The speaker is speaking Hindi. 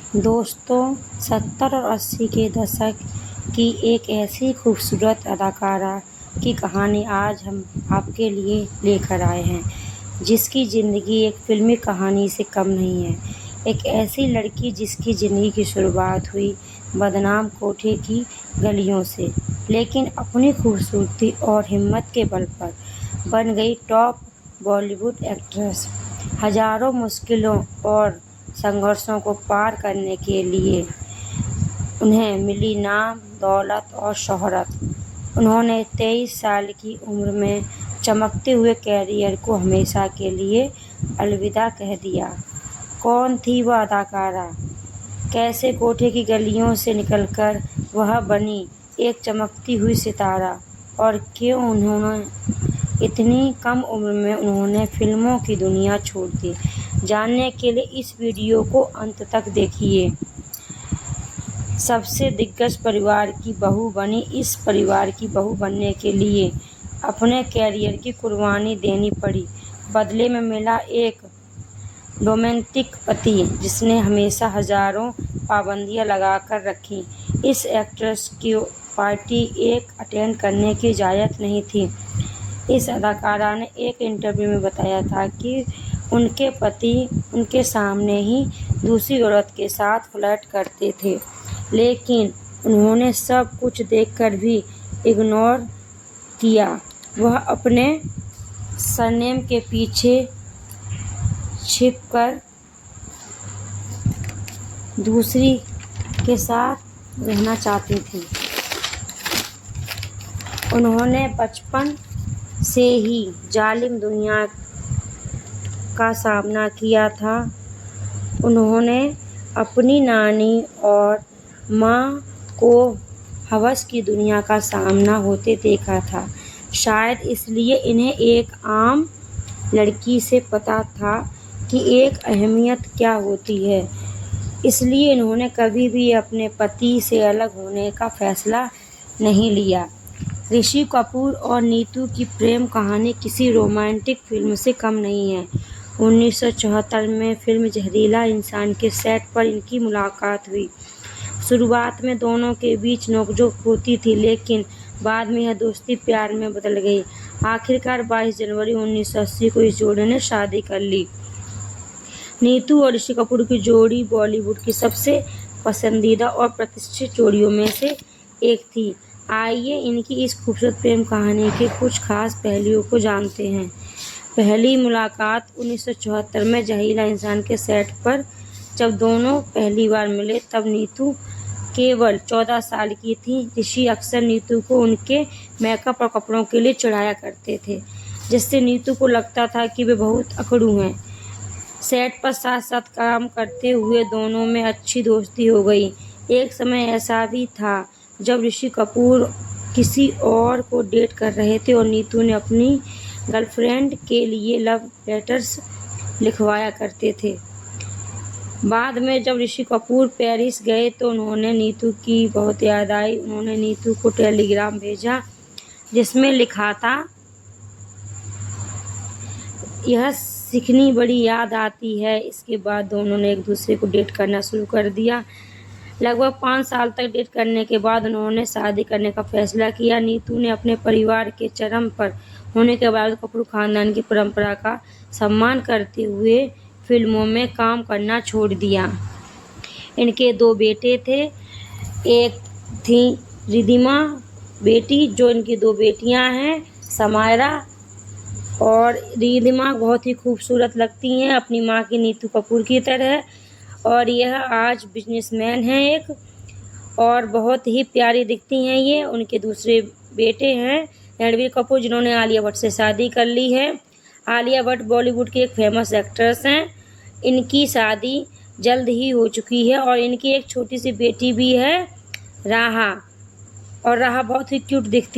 दोस्तों, 70 और 80 के दशक की एक ऐसी खूबसूरत अदाकारा की कहानी आज हम आपके लिए लेकर आए हैं, जिसकी ज़िंदगी एक फ़िल्मी कहानी से कम नहीं है। एक ऐसी लड़की जिसकी ज़िंदगी की शुरुआत हुई बदनाम कोठे की गलियों से, लेकिन अपनी खूबसूरती और हिम्मत के बल पर बन गई टॉप बॉलीवुड एक्ट्रेस। हज़ारों मुश्किलों और संघर्षों को पार करने के लिए उन्हें मिली नाम, दौलत और शोहरत। उन्होंने 23 साल की उम्र में चमकते हुए कैरियर को हमेशा के लिए अलविदा कह दिया। कौन थी वह अदाकारा? कैसे कोठे की गलियों से निकलकर वह बनी एक चमकती हुई सितारा, और क्यों उन्होंने इतनी कम उम्र में उन्होंने फिल्मों की दुनिया छोड़ दी? जानने के लिए इस वीडियो को अंत तक देखिए। सबसे दिग्गज परिवार की बहू बनी। इस परिवार की बहू बनने के लिए अपने कैरियर की कुर्बानी देनी पड़ी। बदले में मिला एक रोमांटिक पति जिसने हमेशा हजारों पाबंदियां लगाकर रखी। इस एक्ट्रेस की पार्टी एक अटेंड करने की इजाज़त नहीं थी। इस अदाकारा ने एक इंटरव्यू में बताया था कि उनके पति उनके सामने ही दूसरी औरत के साथ फ्लर्ट करते थे, लेकिन उन्होंने सब कुछ देखकर भी इग्नोर किया। वह अपने सरनेम के पीछे छिपकर दूसरी के साथ रहना चाहती थी। उन्होंने बचपन से ही जालिम दुनिया का सामना किया था। उन्होंने अपनी नानी और माँ को हवस की दुनिया का सामना होते देखा था। शायद इसलिए इन्हें एक आम लड़की से पता था कि एक अहमियत क्या होती है। इसलिए इन्होंने कभी भी अपने पति से अलग होने का फैसला नहीं लिया। ऋषि कपूर और नीतू की प्रेम कहानी किसी रोमांटिक फिल्म से कम नहीं है। 1974 में फिल्म जहरीला इंसान के सेट पर इनकी मुलाकात हुई। शुरुआत में दोनों के बीच नोकझोंक होती थी, लेकिन बाद में यह दोस्ती प्यार में बदल गई। आखिरकार 22 जनवरी 1980 को इस जोड़ी ने शादी कर ली। नीतू और ऋषि कपूर की जोड़ी बॉलीवुड की सबसे पसंदीदा और प्रतिष्ठित जोड़ियों में से एक थी। आइए इनकी इस खूबसूरत प्रेम कहानी के कुछ खास पहलुओं को जानते हैं। पहली मुलाकात 1974 में जहरीला इंसान के सेट पर। जब दोनों पहली बार मिले तब नीतू केवल 14 साल की थी। ऋषि अक्सर नीतू को उनके मेकअप और कपड़ों के लिए चिढ़ाया करते थे, जिससे नीतू को लगता था कि वे बहुत अकड़ू हैं। सेट पर साथ साथ काम करते हुए दोनों में अच्छी दोस्ती हो गई। एक समय ऐसा भी था जब ऋषि कपूर किसी और को डेट कर रहे थे और नीतू ने अपनी गर्लफ्रेंड के लिए लव लेटर्स लिखवाया करते थे। बाद में जब ऋषि कपूर पेरिस गए तो उन्होंने नीतू की बहुत याद आई। उन्होंने नीतू को टेलीग्राम भेजा जिसमें लिखा था, यह सीखनी बड़ी याद आती है। इसके बाद दोनों ने एक दूसरे को डेट करना शुरू कर दिया। लगभग 5 साल तक डेट करने के बाद उन्होंने शादी करने का फैसला किया। नीतू ने अपने परिवार के चरम पर होने के बावजूद कपूर खानदान की परंपरा का सम्मान करते हुए फिल्मों में काम करना छोड़ दिया। इनके 2 बेटे थे। एक थी रिधिमा बेटी, जो इनकी 2 बेटियां हैं, समायरा और रिधिमा बहुत ही खूबसूरत लगती हैं अपनी माँ की नीतू कपूर की तरह, और यह आज बिजनेसमैन हैं एक, और बहुत ही प्यारी दिखती हैं ये। उनके दूसरे बेटे हैं रणबीर कपूर, जिन्होंने आलिया भट्ट से शादी कर ली है। आलिया भट्ट बॉलीवुड की एक फेमस एक्ट्रेस हैं। इनकी शादी जल्द ही हो चुकी है और इनकी एक छोटी सी बेटी भी है, राहा, और राहा बहुत ही क्यूट दिखती है।